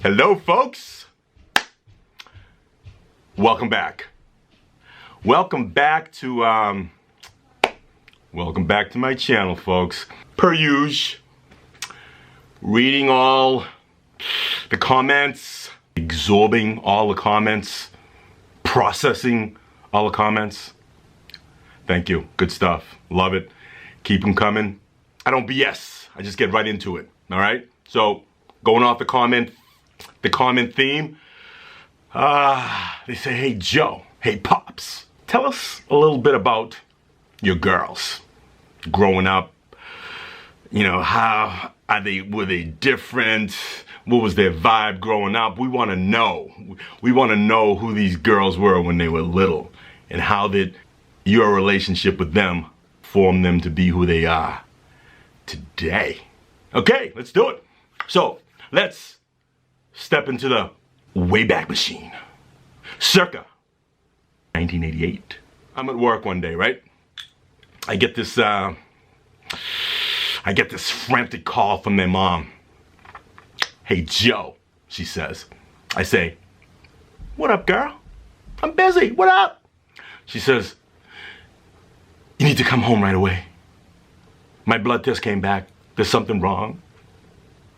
Hello, folks. Welcome back. Welcome back to my channel, folks. Per usual, reading all the comments, absorbing all the comments, processing all the comments. Thank you. Good stuff. Love it. Keep them coming. I don't BS. I just get right into it. All right. So going off the comment theme. They say, hey Joe, hey Pops, tell us a little bit about your girls growing up. You know, how were they different? What was their vibe growing up? We want to know. We want to know who these girls were when they were little, and how did your relationship with them form them to be who they are today. Okay, let's do it. So let's step into the Wayback Machine. Circa 1988. I'm at work one day, right? I get this frantic call from their mom. Hey Joe, she says. I say, what up, girl? I'm busy, what up? She says, you need to come home right away. My blood test came back. There's something wrong.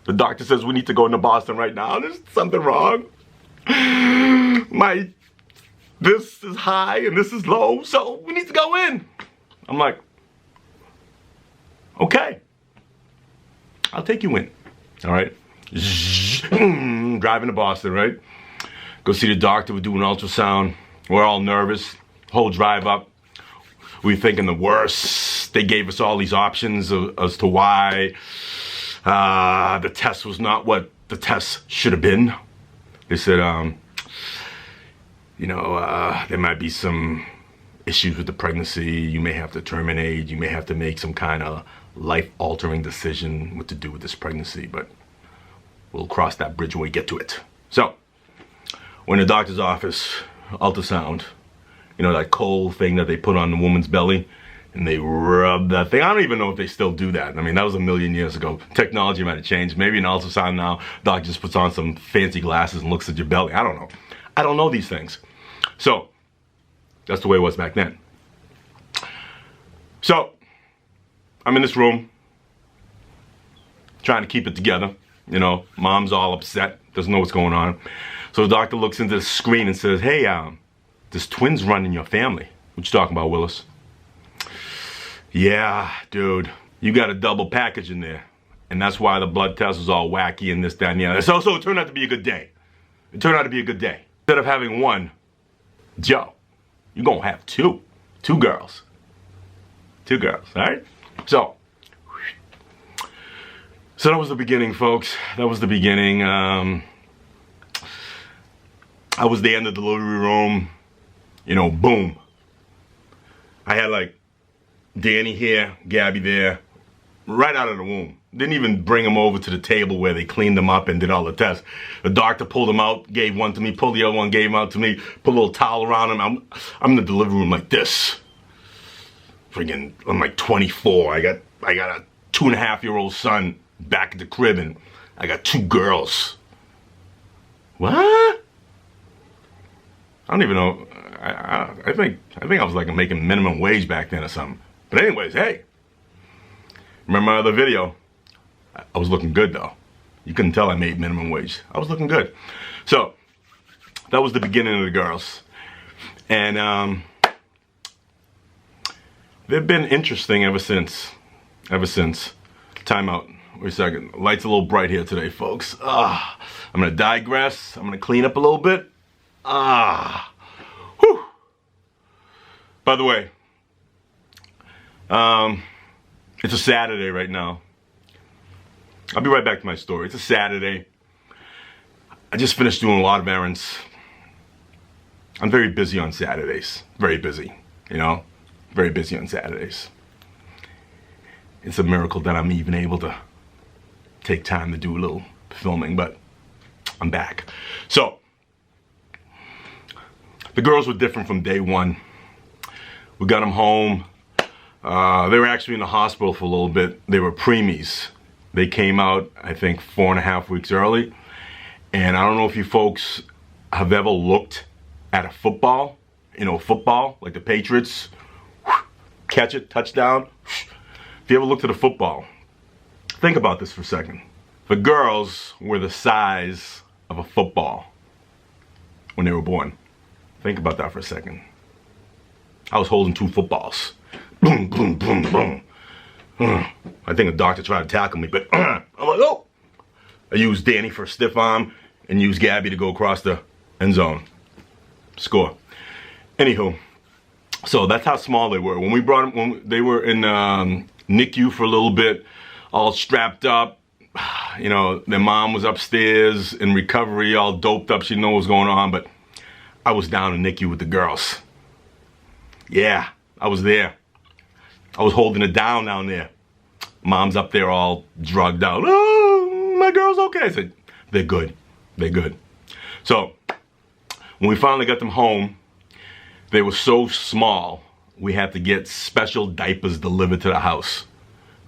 The doctor says we need to go into Boston right now. There's something wrong. This is high and this is low, so we need to go in. I'm like, okay, I'll take you in. All right. Driving to Boston, right? Go see the doctor. We do an ultrasound. We're all nervous. Whole drive up, we thinking the worst. They gave us all these options as to why the test was not what the test should have been. They said, there might be some issues with the pregnancy. You may have to terminate. You may have to make some kind of life-altering decision what to do with this pregnancy, but we'll cross that bridge when we get to it. So, we're in the doctor's office, ultrasound, you know, that cold thing that they put on the woman's belly, and they rub that thing. I don't even know if they still do that. I mean, that was a million years ago. Technology might have changed. Maybe an ultrasound now, doctor just puts on some fancy glasses and looks at your belly. I don't know. I don't know these things. So, that's the way it was back then. So, I'm in this room, trying to keep it together. You know, mom's all upset, doesn't know what's going on. So the doctor looks into the screen and says, hey, there's twins running in your family. What you talking about, Willis? Yeah, dude, you got a double package in there. And that's why the blood test was all wacky and this, that, and the other. So it turned out to be a good day. It turned out to be a good day. Instead of having one, Joe, you're gonna have two. Two girls. Two girls, all right? So that was the beginning, folks. That was the beginning. I was there in the delivery room. You know, boom. I had like Danny here, Gabby there, right out of the womb. Didn't even bring them over to the table where they cleaned them up and did all the tests. The doctor pulled them out, gave one to me, pulled the other one, gave them out to me, put a little towel around them. I'm in the delivery room like this. Friggin', I'm like 24. I got a 2.5-year-old son back at the crib, and I got 2 girls. What? I don't even know. I think I was like making minimum wage back then or something. But anyways, hey, remember my other video? I was looking good though. You couldn't tell I made minimum wage. I was looking good. So that was the beginning of the girls, and they've been interesting ever since. Time out. Wait a second. Light's a little bright here today, folks. I'm gonna digress. I'm gonna clean up a little bit. Whew. By the way, it's a Saturday right now. I'll be right back to my story. It's a Saturday. I just finished doing a lot of errands. I'm very busy on Saturdays. Very busy, you know? Very busy on Saturdays. It's a miracle that I'm even able to take time to do a little filming, but I'm back. So, the girls were different from day one. We got them home. They were actually in the hospital for a little bit. They were preemies. They came out, I think, 4.5 weeks early. And I don't know if you folks have ever looked at a football, football, like the Patriots, catch it, touchdown. If you ever looked at a football, think about this for a second. The girls were the size of a football when they were born. Think about that for a second. I was holding 2 footballs. Boom, boom, boom, boom. I think a doctor tried to tackle me, but I'm like, oh. I used Danny for a stiff arm and used Gabby to go across the end zone. Score. Anywho, so that's how small they were. When we brought them, when they were in NICU for a little bit, all strapped up. Their mom was upstairs in recovery, all doped up. She didn't know what was going on, but I was down in NICU with the girls. Yeah, I was there. I was holding it down there. Mom's up there all drugged out. Oh, my girl's okay. I said, they're good. They're good. So, when we finally got them home, they were so small, we had to get special diapers delivered to the house.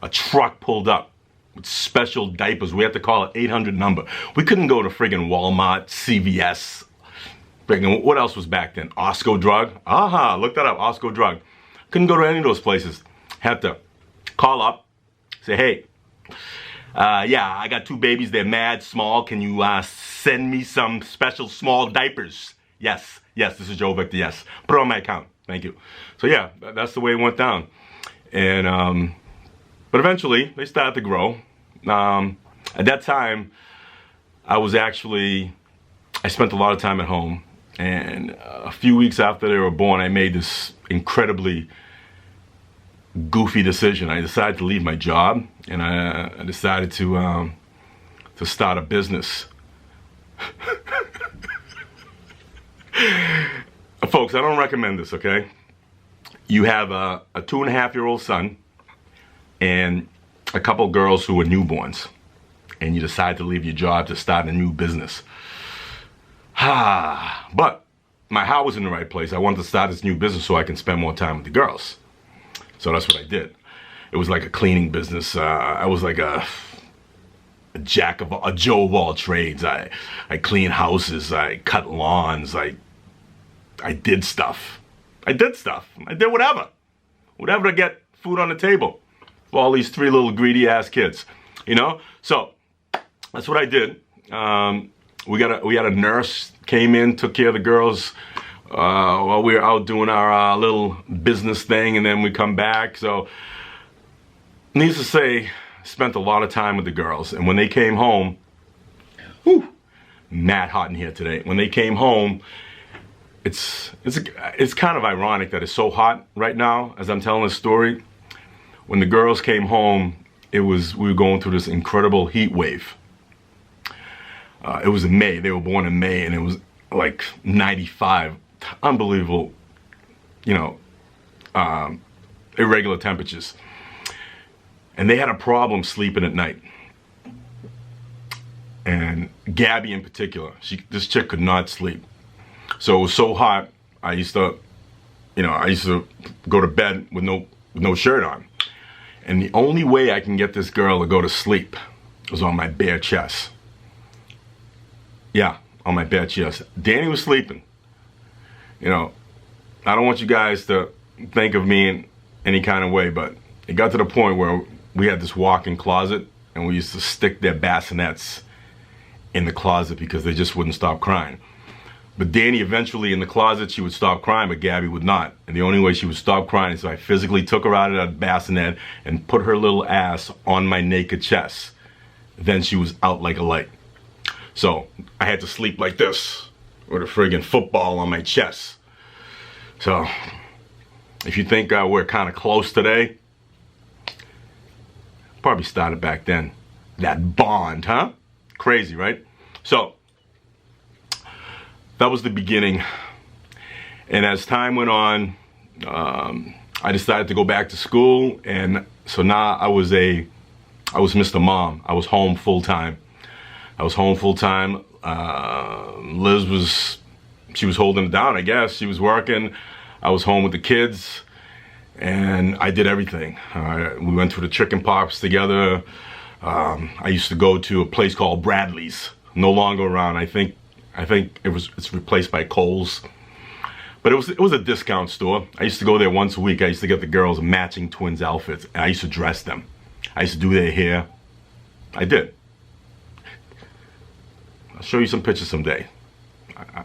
A truck pulled up with special diapers. We had to call an 800 number. We couldn't go to friggin' Walmart, CVS. Friggin', what else was back then? Osco Drug? Aha, look that up, Osco Drug. Couldn't go to any of those places. Had to call up, say, hey, yeah, I got 2 babies. They're mad small. Can you send me some special small diapers? Yes, this is Joe Victor, yes. Put it on my account, thank you. So yeah, that's the way it went down. And, but eventually, they started to grow. At that time, I spent a lot of time at home. And a few weeks after they were born, I made this incredibly goofy decision. I decided to leave my job, and I decided to start a business. Folks, I don't recommend this, okay? You have a 2.5-year-old son and a couple girls who are newborns, and you decide to leave your job to start a new business. But my heart was in the right place. I wanted to start this new business so I can spend more time with the girls. So that's what I did. It was like a cleaning business. I was like a Joe of all trades. I cleaned houses. I cut lawns. I did stuff. I did whatever to get food on the table for all these 3 little greedy ass kids, So that's what I did. We had a nurse came in, took care of the girls while we were out doing our little business thing, and then we come back. So, needless to say, spent a lot of time with the girls. And when they came home, mad hot in here today. When they came home, it's kind of ironic that it's so hot right now as I'm telling this story. When the girls came home, we were going through this incredible heat wave. It was in May. They were born in May, and it was like 95. Unbelievable, irregular temperatures. And they had a problem sleeping at night. And Gabby in particular, this chick could not sleep. So it was so hot, I used to go to bed with no shirt on. And the only way I can get this girl to go to sleep was on my bare chest. Yeah, on my bare chest. Danny was sleeping. I don't want you guys to think of me in any kind of way, but it got to the point where we had this walk-in closet, and we used to stick their bassinets in the closet because they just wouldn't stop crying. But Danny eventually in the closet, she would stop crying, but Gabby would not. And the only way she would stop crying is if I physically took her out of that bassinet and put her little ass on my naked chest. Then she was out like a light. So I had to sleep like this with a friggin' football on my chest. So if you think we're kind of close today, probably started back then. That bond, huh? Crazy, right? So that was the beginning. And as time went on, I decided to go back to school, and so now I was Mr. Mom. I was home full time. Liz she was holding it down, I guess. She was working. I was home with the kids, and I did everything. We went through the chicken pox together. I used to go to a place called Bradley's. no longer around. I think it's replaced by Kohl's. But it was a discount store. I used to go there once a week. I used to get the girls matching twins outfits, and I used to dress them. I used to do their hair. I did. I'll show you some pictures someday.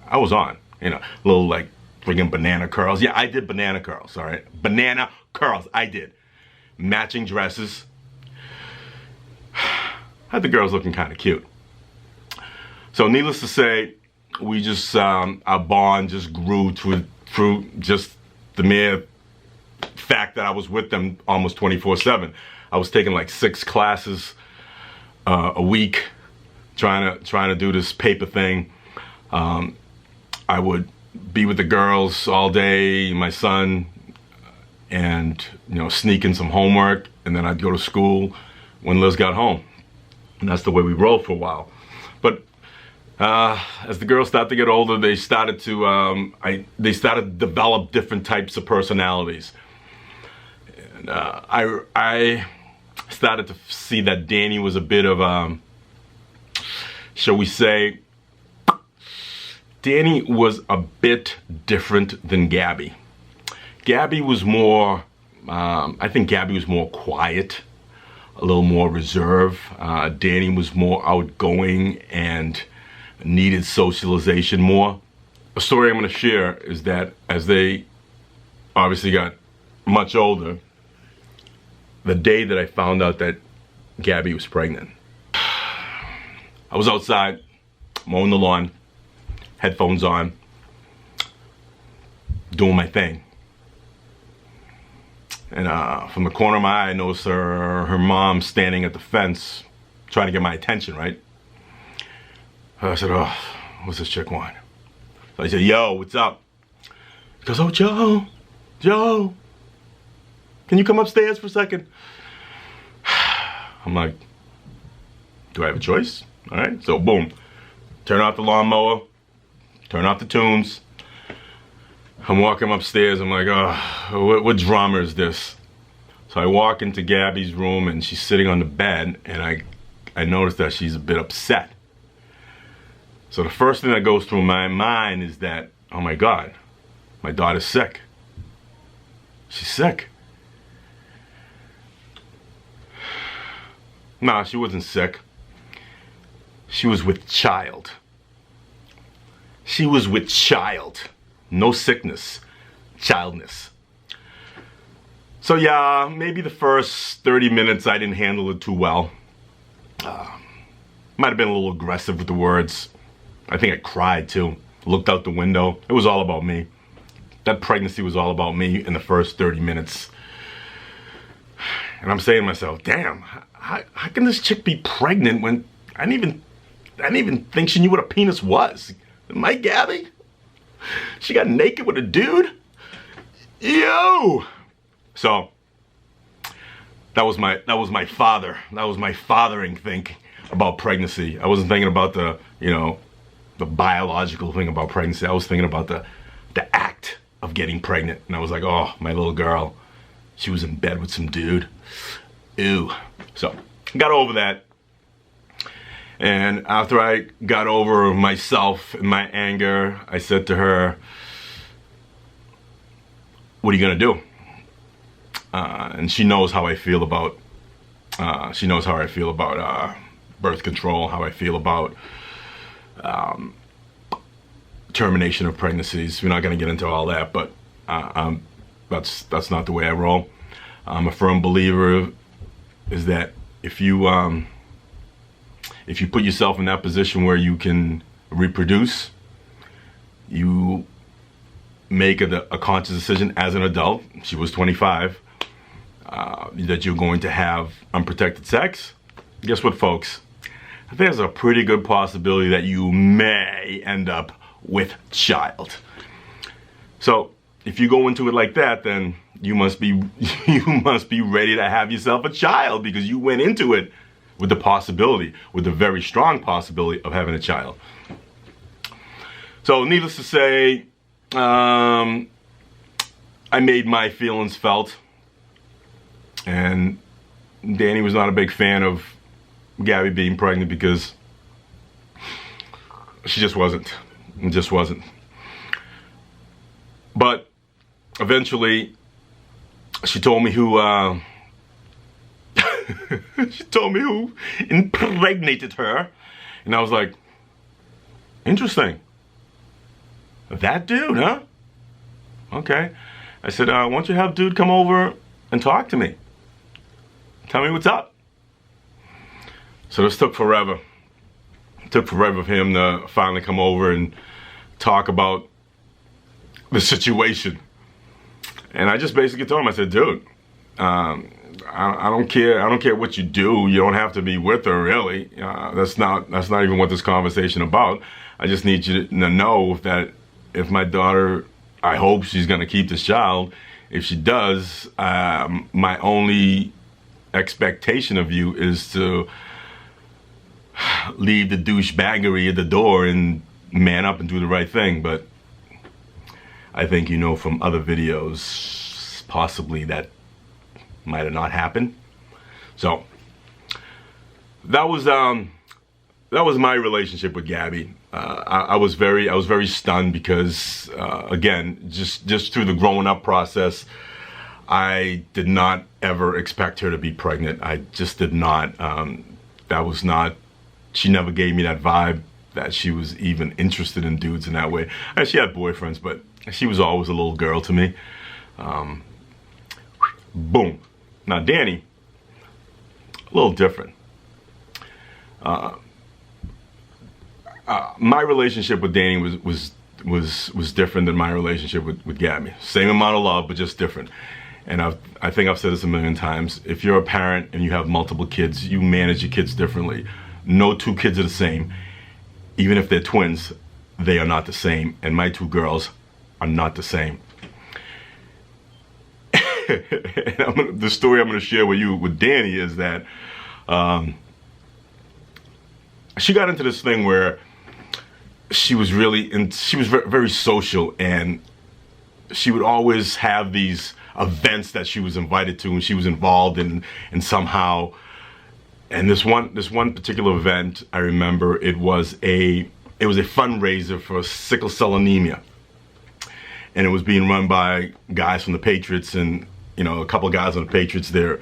I was on, you know, little like friggin' banana curls. Yeah, I did banana curls, all right? Banana curls, I did. Matching dresses. Had the girls looking kind of cute. So needless to say, we just, our bond just grew through just the mere fact that I was with them almost 24/7. I was taking like 6 classes a week, trying to do this paper thing. I would be with the girls all day, my son, and you know, sneak in some homework, and then I'd go to school when Liz got home. And that's the way we rolled for a while. But as the girls started to get older, they started to develop different types of personalities. And I started to see that Danny was a bit of shall we say, Danny was a bit different than Gabby. Gabby was more, I think Gabby was more quiet, a little more reserved. Danny was more outgoing and needed socialization more. A story I'm going to share is that as they obviously got much older, the day that I found out that Gabby was pregnant, I was outside mowing the lawn, headphones on, doing my thing. And from the corner of my eye, I noticed her mom standing at the fence trying to get my attention, right? I said, oh, what's this chick want? So I said, yo, what's up? He goes, oh, Joe, can you come upstairs for a second? I'm like, do I have a choice? All right, so boom, turn off the lawnmower, turn off the tunes. I'm walking upstairs, I'm like, oh, what drama is this? So I walk into Gabby's room and she's sitting on the bed, and I notice that she's a bit upset. So the first thing that goes through my mind is that, oh my God, my daughter's sick. She's sick. Nah, she wasn't sick. She was with child. She was with child. No sickness, childness. So yeah, maybe the first 30 minutes I didn't handle it too well. Might have been a little aggressive with the words. I think I cried too. Looked out the window. It was all about me. That pregnancy was all about me in the first 30 minutes. And I'm saying to myself, damn, how can this chick be pregnant when I didn't even think she knew what a penis was? My Gabby? She got naked with a dude? Yo! So that was my father. That was my fathering think about pregnancy. I wasn't thinking about the, you know, the biological thing about pregnancy. I was thinking about the act of getting pregnant. And I was like, oh, my little girl, she was in bed with some dude. Ew. So got over that. And after I got over myself and my anger, I said to her, what are you gonna do? And she knows how I feel about, birth control, how I feel about termination of pregnancies. We're not gonna get into all that, but that's not the way I roll. I'm a firm believer is that if you put yourself in that position where you can reproduce, you make a conscious decision as an adult, she was 25, that you're going to have unprotected sex. Guess what, folks? There's a pretty good possibility that you may end up with child. So if you go into it like that, then you must be ready to have yourself a child, because you went into it with the possibility, with the very strong possibility of having a child. So needless to say, I made my feelings felt, and Danny was not a big fan of Gabby being pregnant because she just wasn't. It just wasn't. But eventually, she told me who she told me who impregnated her, and I was like, interesting. That dude, huh? Okay. I said, why don't you have dude come over and talk to me? Tell me what's up. So this took forever. It took forever for him to finally come over and talk about the situation. And I just basically told him, I said, dude, I don't care. I don't care what you do. You don't have to be with her, really. That's not even what this conversation about. I just need you to know that if my daughter, I hope she's going to keep this child. If she does, my only expectation of you is to leave the douchebaggery at the door and man up and do the right thing. But I think you know from other videos, possibly that might have not happened. So that was my relationship with Gabby. I was very stunned because again, just through the growing up process, I did not ever expect her to be pregnant. I just did not. That was not. She never gave me that vibe that she was even interested in dudes in that way. And she had boyfriends, but she was always a little girl to me. Boom. Now Danny, a little different. My relationship with Danny was different than my relationship with Gabby. Same amount of love, but just different. And I think I've said this a million times. If you're a parent and you have multiple kids, you manage your kids differently. No two kids are the same. Even if they're twins, they are not the same. And my two girls are not the same. And the story I'm going to share with you with Danny is that she got into this thing where she was very social, and she would always have these events that she was invited to and she was involved in, and somehow, and this one particular event, I remember it was a fundraiser for sickle cell anemia, and it was being run by guys from the Patriots, and you know, a couple of guys on the Patriots, they're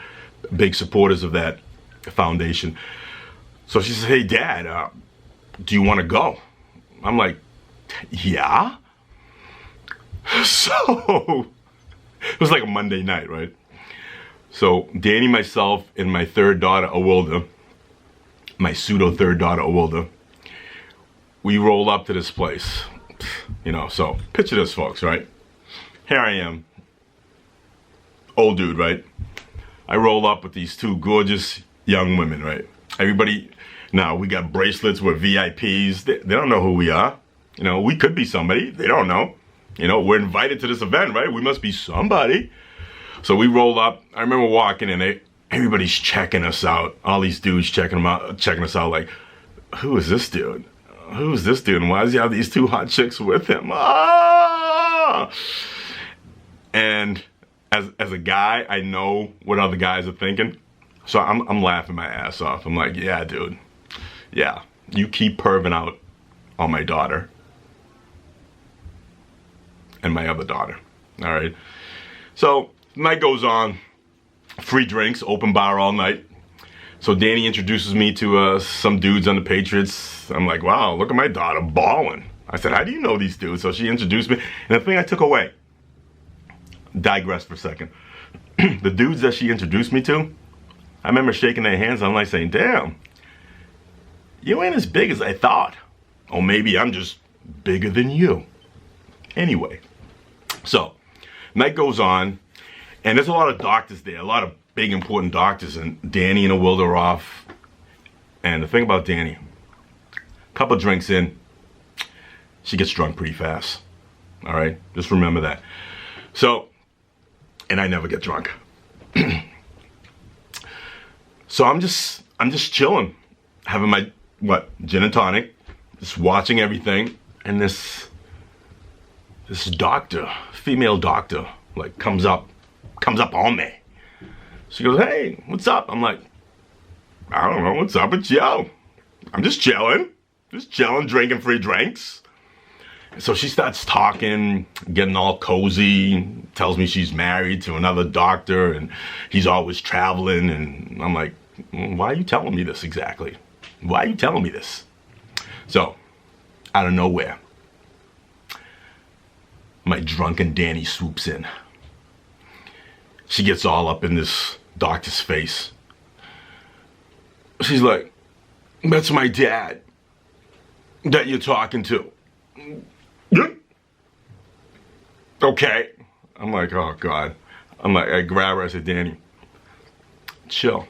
big supporters of that foundation. So she said, hey Dad, do you want to go? I'm like, yeah. So it was like a Monday night, right? So Danny, myself, and my third daughter, Awilda, my pseudo third daughter, Awilda, we roll up to this place, you know. So picture this, folks, right? Here I am, old dude, right? I roll up with these two gorgeous young women, right? Everybody, now we got bracelets, we're VIPs. They don't know who we are. You know, we could be somebody. They don't know. You know, we're invited to this event, right? We must be somebody. So we roll up. I remember walking in, everybody's checking us out. All these dudes checking us out like, who is this dude? Who's this dude? And why does he have these two hot chicks with him? Ah! And as a guy, I know what other guys are thinking. So I'm laughing my ass off. I'm like, yeah, dude. Yeah, you keep perving out on my daughter and my other daughter. All right. So night goes on. Free drinks, open bar all night. So Danny introduces me to some dudes on the Patriots. I'm like, wow, look at my daughter balling. I said, how do you know these dudes? So she introduced me. And the thing I took away, digress for a second. The dudes that she introduced me to, I remember shaking their hands. I'm like saying, damn, you ain't as big as I thought. Or maybe I'm just bigger than you. Anyway, so night goes on, and there's a lot of doctors there, a lot of big important doctors, and Danny and Awilda are off. And the thing about Danny, a couple of drinks in, she gets drunk pretty fast. All right, just remember that. So, and I never get drunk. So I'm just chilling, having my gin and tonic, just watching everything, and this doctor, female doctor, like comes up on me. She goes, hey, what's up? I'm like, I don't know, what's up? It's yo. I'm just chilling. Just chilling, drinking free drinks. So she starts talking, getting all cozy, tells me she's married to another doctor and he's always traveling. And I'm like, why are you telling me this exactly? Why are you telling me this? So, out of nowhere, my drunken Danny swoops in. She gets all up in this doctor's face. She's like, that's my dad that you're talking to. Okay. I'm like, oh God. I grab her, I said, Danny, chill.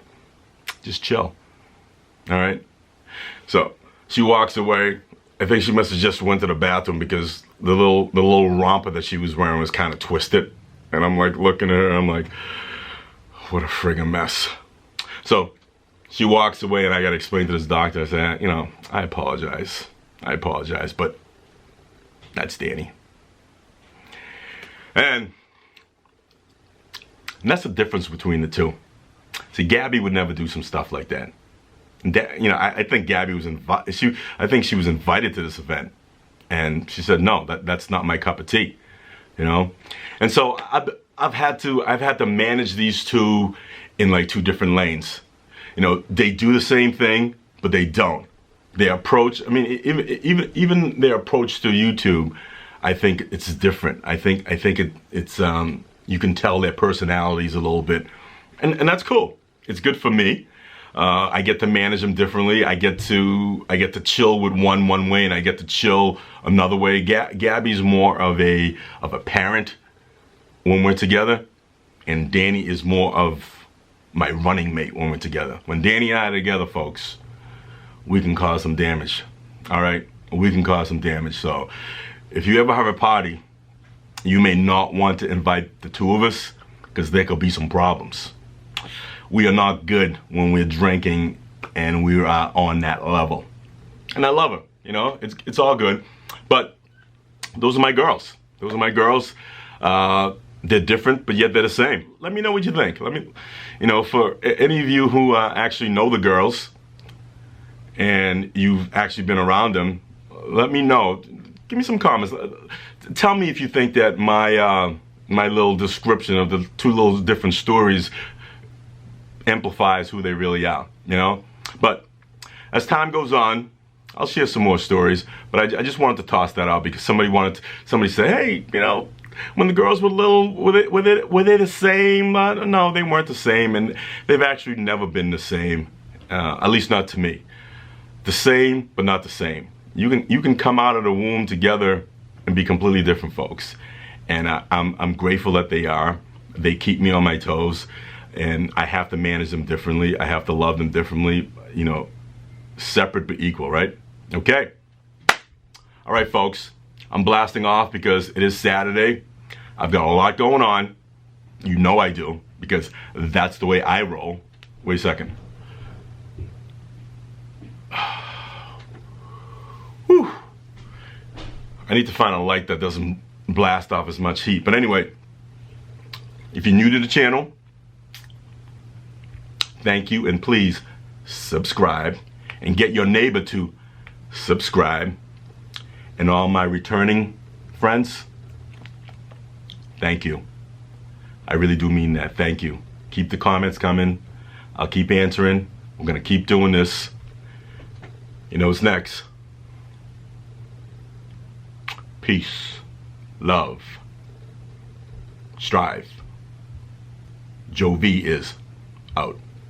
Just chill. All right? So she walks away. I think she must have just went to the bathroom because the little romper that she was wearing was kind of twisted. And I'm like looking at her, I'm like, what a friggin' mess. So she walks away and I gotta explain to this doctor, I said, I apologize, but that's Danny. And that's the difference between the two. See, Gabby would never do some stuff like that. I think Gabby was I think she was invited to this event, and she said, no, that's not my cup of tea, And so I've had to manage these two in like two different lanes. They do the same thing, but they don't. Their approach, even their approach to YouTube, I think it's different. I think it's you can tell their personalities a little bit, and that's cool. It's good for me. I get to manage them differently. I get to chill with one way, and I get to chill another way. Gabby's more of a parent when we're together, and Danny is more of my running mate when we're together. When Danny and I are together, folks, we can cause some damage. All right, we can cause some damage. So if you ever have a party, you may not want to invite the two of us because there could be some problems. We are not good when we're drinking and we are on that level. And I love her, it's all good. But those are my girls. Those are my girls. They're different, but yet they're the same. Let me know what you think. Let me, for any of you who actually know the girls and you've actually been around them, let me know. Give me some comments. Tell me if you think that my little description of the two little different stories amplifies who they really are, But as time goes on, I'll share some more stories. But I just wanted to toss that out because somebody said, hey, when the girls were little, were they the same? No, they weren't the same, and they've actually never been the same, at least not to me. The same, but not the same. You can come out of the womb together and be completely different folks, and I'm grateful that they are. They keep me on my toes, and I have to manage them differently. I have to love them differently, separate but equal, right? Okay. All right, folks. I'm blasting off because it is Saturday. I've got a lot going on. I do, because that's the way I roll. Wait a second. Whew. I need to find a light that doesn't blast off as much heat. But anyway, if you're new to the channel, thank you, and please subscribe and get your neighbor to subscribe. And all my returning friends, thank you. I really do mean that. Thank you. Keep the comments coming. I'll keep answering. We're gonna keep doing this. What's next? Peace, love, strive. Joe V is out.